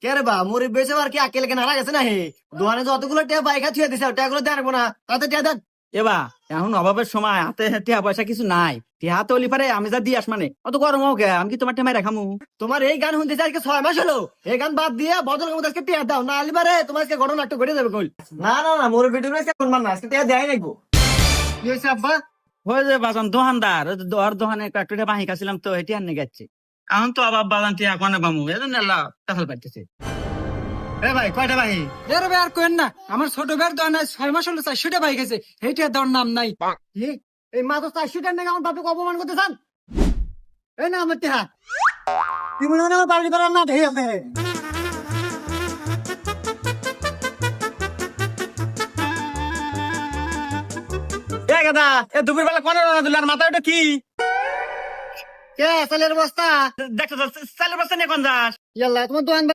কে রে বা মুড়ি বেচে আর কি আকেল কেন হারা গেছে না হে দোকানে যতগুলো টিয়া বাইকা থুয়ে দিছে টিয়াগুলো দেন না তাতে টিয়া দেন। এবা এখন অভাবের সময় হাতে টিয়া পয়সা কিছু নাই, টিয়া হাতে ওলি পারে আমি যা দিয়ে আস মানে অত গরম হোক আমি কি তোমার টেমাই রাখামু? তোমার এই গান শুনতেছে আজকে 6 মাস হলো, এই গান বাদ দিয়ে বদল মতো আজকে টিয়া দাও না আলিবারে তোমার আজকে ঘটনা একটু ঘটে যাবে কইল। না না না মোর ভিডিও আজকে কোন না আজকে টিয়া দেয় নাইবো। কি হইছে আব্বা? হয়ে যে বাজান দোকানদার ওর দোকানে একটু বাহি খাচ্ছিলাম তো এটি আর নিয়ে এখন তো আবার বাজান টিয়া কোনে বামু এজন্য আল্লাহ কাছাল পাইতেছে। এ ভাই কয়টা ভাই? এর ভাই আর কোয়েন না, আমার ছোট ভাইয়ের দোকানে 6 মাস হলো 400টা বাইক আছে, এইটা দেওয়ার নাম নাই। কি এই মাত্র 400 টাকা নাকি আমার বাপকে অপমান করতে চান? এই না আমার টিয়া তুই মনে হয় আমার বাড়ি করার না ঢেই আছে। এ গাদা এ দুপুর বেলা কোনে রান্না দিল আর মাথায় ওটা কি কে চালের বস্তা? দেখছো তো চালের বস্তা নিয়ে কোন যাস? ইয়াল্লা তোমার দোকান